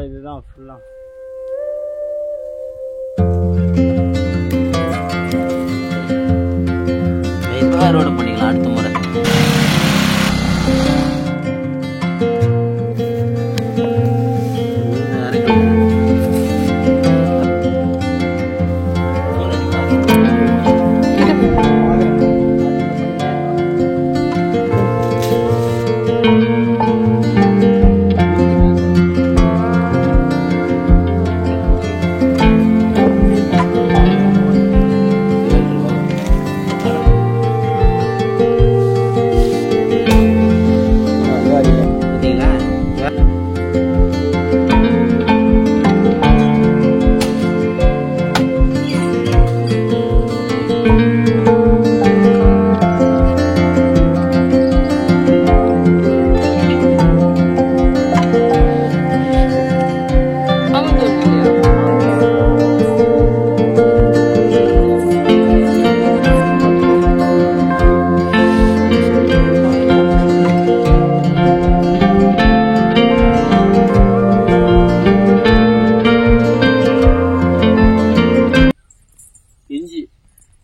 இதுதான் ஃபுல்லா அறுவடை பண்ணிக்கலாம் அடுத்த முறை.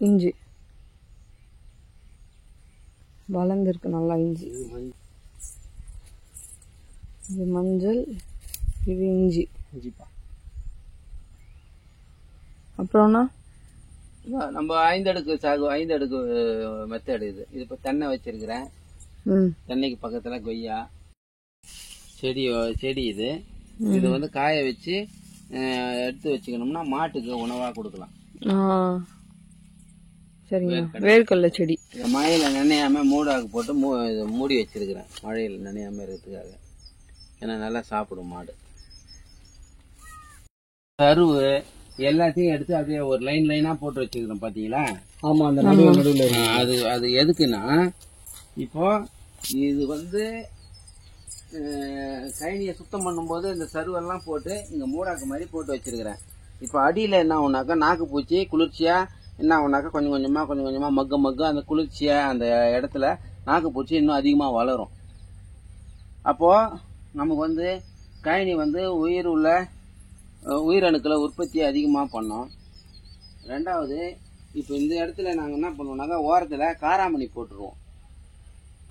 இஞ்சி வளர்ந்துருக்கு நல்லா. இஞ்சி இது மஞ்சள், இது இஞ்சி. அப்புறம்னா நம்ம 5 அடுக்கு சாகு 5 அடுக்கு மெத்தட். இது இப்ப தென்னை வச்சிருக்கிறேன். தென்னைக்கு பக்கத்துல கொய்யா செடி இது இது காய வச்சு எடுத்து வச்சுக்கணும்னா மாட்டுக்கு உணவா கொடுக்கலாம். சரிங்க. வேர்க்கடலை செடி மழையில நனையாம மூடாக்கு போட்டு மூடி வச்சிருக்கிறேன், மழையில நனையாம இருக்கிறதுக்காக. ஏன்னா நல்லா சாப்பிடும் மாடு. கருவு எல்லாத்தையும் எடுத்து அப்படியே ஒரு லைனா போட்டு வச்சிருக்கிறோம் பாத்தீங்களா? ஆமா, அந்த நடுவுல அது எதுக்குன்னா, இப்போ இது கைனியை சுத்தம் பண்ணும்போது இந்த சருவெல்லாம் போட்டு இங்க மூடாக்கு மாதிரி போட்டு வச்சிருக்கிறேன். இப்ப அடியில என்ன ஆகுனாக்கா நாக்கு பூச்சி குளிர்ச்சியா என்ன ஆகுனாக்கா கொஞ்சம் கொஞ்சமா மக்க அந்த குளிர்ச்சியா அந்த இடத்துல நாக்கு பூச்சி இன்னும் அதிகமா வளரும். அப்போ நமக்கு கைனி உயிரணுக்களை உற்பத்தி அதிகமா பண்ணோம். ரெண்டாவது, இப்ப இந்த இடத்துல நாங்க என்ன பண்ணுவோம்னாக்கா ஓரத்துல காராமணி போட்டுருவோம்.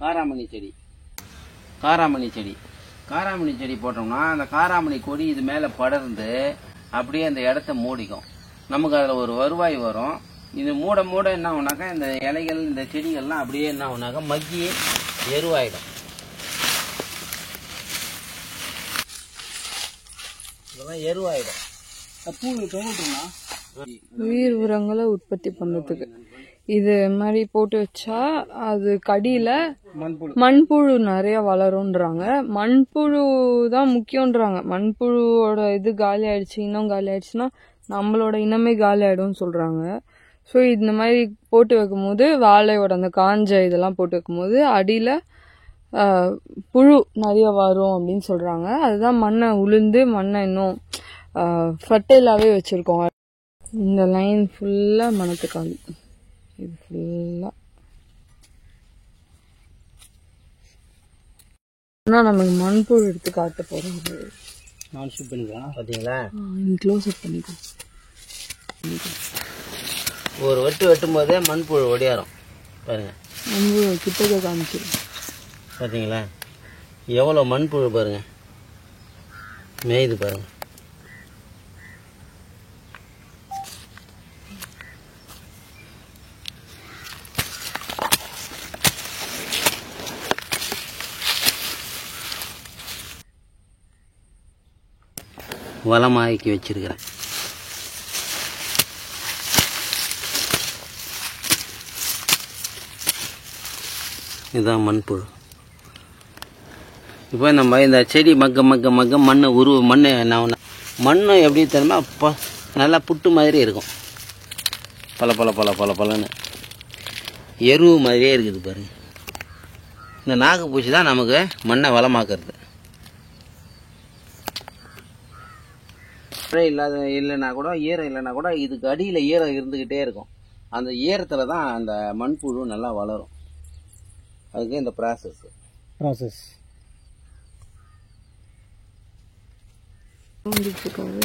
காராமணி செடி போட்டோம்னா அந்த காராமணி கொடி இது மேல படர்ந்து அப்படியே அந்த இடத்த மூடிக்கும். நமக்கு அதுல ஒரு வருவாய் வரும். இது மூட என்ன ஆகுனாக்கா இந்த இலைகள் இந்த செடிகள்லாம் அப்படியே என்ன ஆகுனாக்கா மக்கி எருவாயிடும். இதெல்லாம் எருவாயிடும். உயிர் உரங்களை உற்பத்தி பண்றதுக்கு இது மாதிரி போட்டு வச்சா அது கடியில மண்புழு நிறைய வளரும்ன்றாங்க. மண்புழு தான் முக்கியம்ன்றாங்க. மண்புழுவோட இது காலி ஆயிடுச்சு, இன்னும் காலி ஆயிடுச்சுன்னா நம்மளோட இனமே காலி ஆயிடும்னு சொல்றாங்க. ஸோ இந்த மாதிரி போட்டு வைக்கும் போது வாழையோட அந்த காஞ்ச இதெல்லாம் போட்டு வைக்கும் போது அடியில புழு நிறைய வரும் அப்படின்னு சொல்றாங்க. அதுதான் மண்ணை உளுந்து மண்ணை இன்னும் ஃபர்டைலாவே வச்சிருக்கோம். இந்த லைன் ஃபுல்லா மணத்துக்காளி. இது ஃபுல்லா நமக்கு மண்புழு எடுத்து காட்ட போறோம். பாத்தீங்களா? க்ளோஸ் அப் பண்ணிக்கோ. ஒரு வெட்டும் போதே மண்புழு ஒடியாரும் பாருங்க. மண்புழு கிட்டக்க காமிச்சிடும். பாத்தீங்களா எவ்வளவு மண்புழு பாருங்க, மேயுது பாருங்க. வளமாக்கி வச்சிருக்கிறேன். இதுதான் மண்புழு. இப்போ நம்ம இந்த செடி மக்க மண்ணை மண்ணை மண்ணு எப்படி தெரியுமா, நல்லா புட்டு மாதிரி இருக்கும். பலன்னு எருவு மாதிரியே இருக்குது பாருங்க. இந்த நாக்கு பூச்சி தான் நமக்கு மண்ணை வளமாக்குறது. இல்லைன்னா கூட ஈரம் இல்லைன்னா கூட இதுக்கு அடியில் ஈரம் இருந்துக்கிட்டே இருக்கும். அந்த ஈரத்துல தான் அந்த மண்புழு நல்லா வளரும். அதுக்கு இந்த ப்ராசஸ் வந்துட்டுருக்காரு.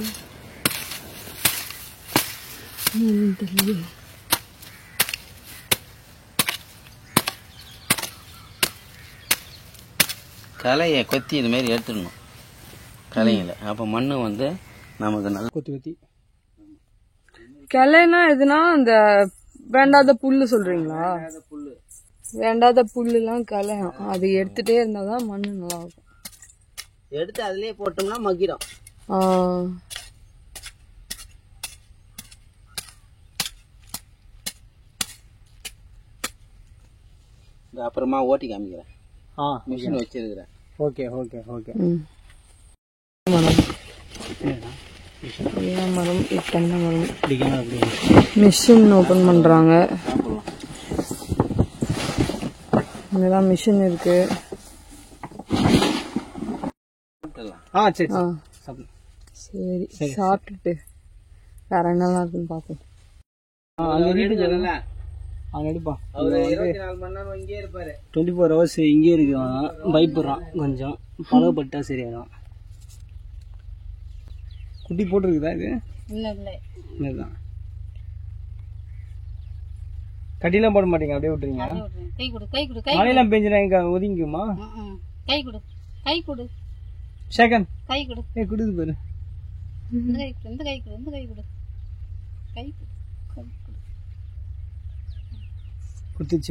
களையை கொத்தி இது மாதிரி எடுத்துடணும் களைங்களை. அப்போ மண்ணு வந்து நமக்கு நல்லா கொத்தி கிளைனா எதுனா அந்த வேண்டாத புல்லு சொல்றீங்களா? புல்லு வேண்டாத புல்லுலாம் கிளை, அது எடுத்துட்டே இருந்தாதான் மண்ணு நல்லா இருக்கும். எடுத்து அதுலயே போட்டோம்னா மக்கிடும். அப்புறமா ஓட்டி காமிக்கிறேன். மிஷின் வச்சிருக்கிறேன். Okay okay okay. மரம் தென்னை மரம் மிஷின் ஓபன் பண்றாங்க. இங்கதான் மிஷின் இருக்கு. சரி சாப்பிட்டுட்டு வேற என்னெல்லாம் இருக்குன்னு பாப்போம். அங்க எடுப்பா. 24 மணி நேரம் இங்கே இருப்பாரு. 24 hours இங்கே இருக்கான். பயப்படுறான் கொஞ்சம். பழகப்பட்டா சரியாயிடும். குட்டி போட்டுருக்குதா இது? இல்லதான். கட்டிலாம் போட மாட்டீங்க, அப்படியே விட்டுறீங்க. மழையெல்லாம் பெஞ்சுனா எங்க ஒதுங்கிக்குமா? கை கொடு, கை கொடு, சேகன் கை கொடு. குடுது பாரு. இந்த கை கொடு, இந்த கை கொடு, இந்த கை கொடு, கை கொடு. குடுத்துச்சு.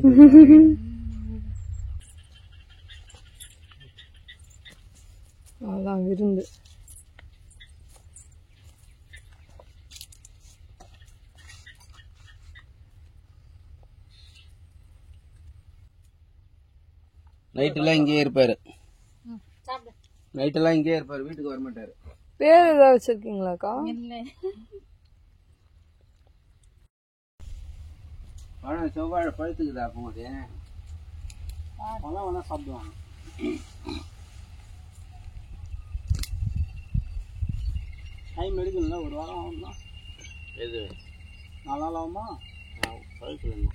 அதான் விருந்து. நைட்டெல்லாம் இங்கே இருப்பாரு. நைட்டெல்லாம் இங்கே இருப்பாரு, வீட்டுக்கு வர மாட்டாரு. பேர் ஏதாவது வச்சிருக்கீங்களாக்கா? பழம் செவ்வாழை பழுத்துக்குதா? போது பழம் வேணா சாப்பிடுவாங்க. டைம் எடுக்கணும்ல, ஒரு வாரம் ஆகும்னா. எது 4 நாள் ஆகுமா? பழுத்துலண்ணா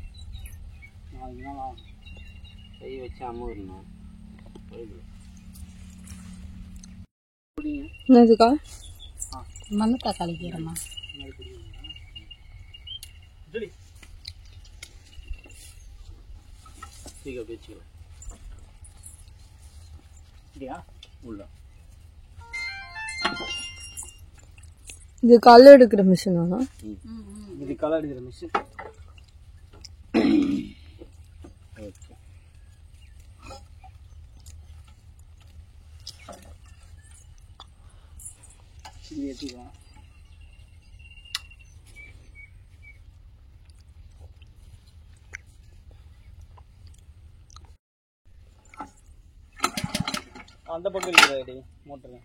4 நாள் ஆகும். கை வச்சு அம்முறணும். என்னதுக்கா? மண்ணு தக்காளி கீரைமா. சீக்கிரம் வச்சுக்கலாம். உள்ள இது களை எடுக்கிற மிஷினா? இது களை எடுக்கிற மிஷின். இது எடுத்துக்கலாம். அந்த பக்கம் இருக்குதா மோட்டர்?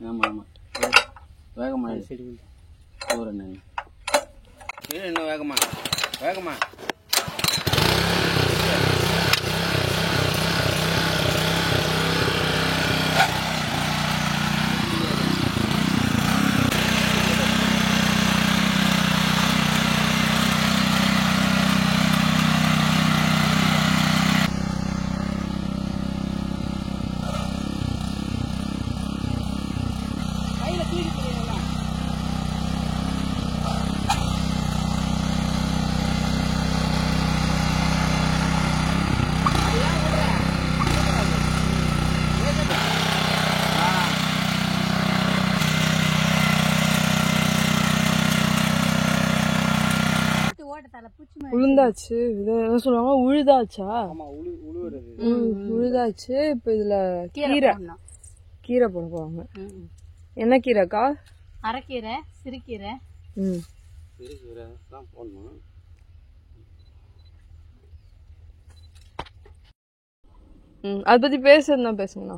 ஆமா ஆமா வேகமா சரி ஒரு இன்னும் வேகமா வேகமா உளுந்தாச்சு. இது என்ன சொல்லுவாங்க, உழுதாச்சா? ஆமா உழுவுறது. உழுதாச்சு. இப்ப இதுல கீரை போட போவாங்க. என்ன கீரைக்கா? அரைக்கீரை, சிறுகீரை. சிறுகீரை தான் போடணும். அதை பத்தி பேசுறதுனா பேசுங்கண்ணா.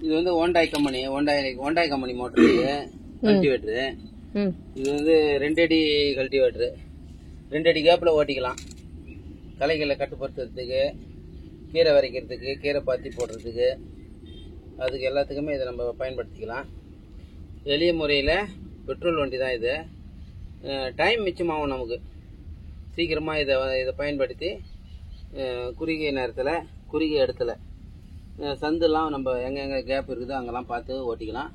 இது வந்து ஹோண்டாய் கம்பெனி மோட்டர். இது கல்டிவேட்டரு. இது வந்து 2 அடி கல்டிவேட்டரு. 2 அடி கேப்ல ஓட்டிக்கலாம். களைகளை கட்டுப்படுத்துறதுக்கு, கீரை வரைக்கிறதுக்கு, கீரை பாத்தி போடுறதுக்கு, அதுக்கு எல்லாத்துக்குமே இதை நம்ம பயன்படுத்திக்கலாம். எளிய முறையில் பெட்ரோல் வண்டி தான் இது. டைம் மிச்சமாகும் நமக்கு. சீக்கிரமாக இதை பயன்படுத்தி குறுகிய நேரத்தில், குறுகிய இடத்துல, சந்தெல்லாம் நம்ம எங்கெங்கே கேப் இருக்குதோ அங்கெல்லாம் பார்த்து ஓட்டிக்கலாம்.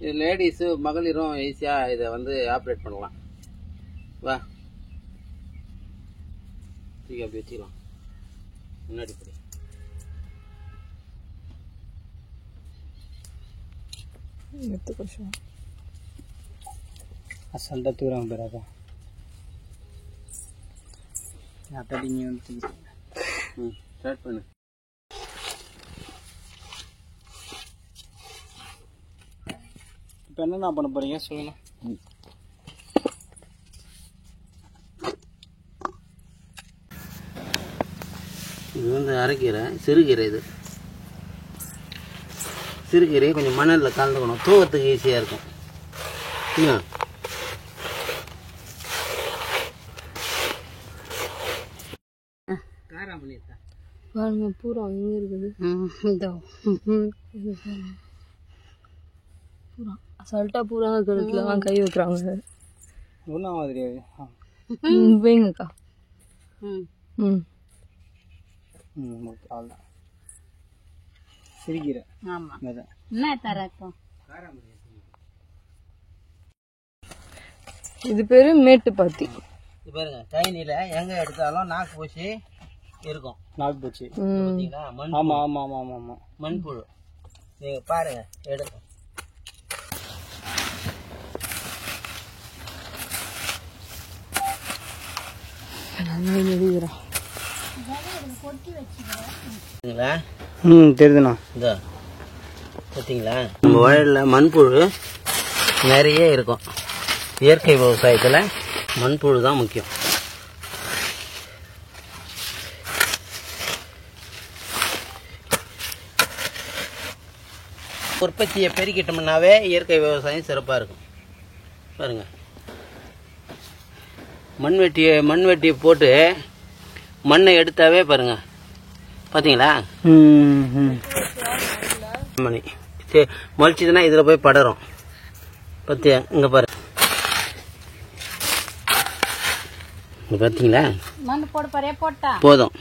இது லேடிஸு, மகளிரும் ஈஸியாக இதை வந்து ஆப்ரேட் பண்ணலாம். வா தூக்கி அப்படி வச்சுக்கலாம். முன்னாடி படி அசால்ட்டா தூரம் பெறாதா அத்தடிங்க வந்து ஸ்டார்ட் பண்ணு. இப்போ என்னென்ன பண்ண போறீங்க சொல்லுங்க. இது வந்து அரைக்கீரை, சிறுகீரை. இது சிறுகீரையை கொஞ்சம் மணலில் கலந்துக்கணும், தூவத்துக்கு ஈஸியாக இருக்கும். பாருங்க பூரா எங்க இருக்குது. பூரா அசால்ட்டா பூரா கழுத்துல கை வைக்கிறாங்க. ஒன்றா மாதிரி வைங்கக்கா. ஓகே அவ்வளோதான். சிரிக்கிற என்ன தரக்கும். இது பேரு மேட்டு பாத்தி. இது பாருங்க, கைனில எங்க எடுத்தாலும் நாக்கு பூச்சி இருக்கும். நாக்கு பூச்சி. ஆமா ஆமா ஆமா ஆமா ஆமா மண்புழு. நீங்க பாருங்க, எடுக்கும். தெரியுதுண்ணா. இதோ பார்த்தீங்களா, நம்ம வயலில் மண்புழு நிறைய இருக்கும். இயற்கை விவசாயத்தில் மண்புழு தான் முக்கியம். உற்பத்தியை பெருக்கிட்டோம்னாவே இயற்கை விவசாயம் சிறப்பாக இருக்கும். பாருங்க, மண்வெட்டியை போட்டு மண்ணை எடுத்தாவே பாருங்க, பார்த்தீங்களா மணி முளைச்சதுன்னா இதில் போய் படரும். பார்த்தியா, இங்கே பாரு, பார்த்தீங்களா, மண் போட போறியா? போட்டா போதும்.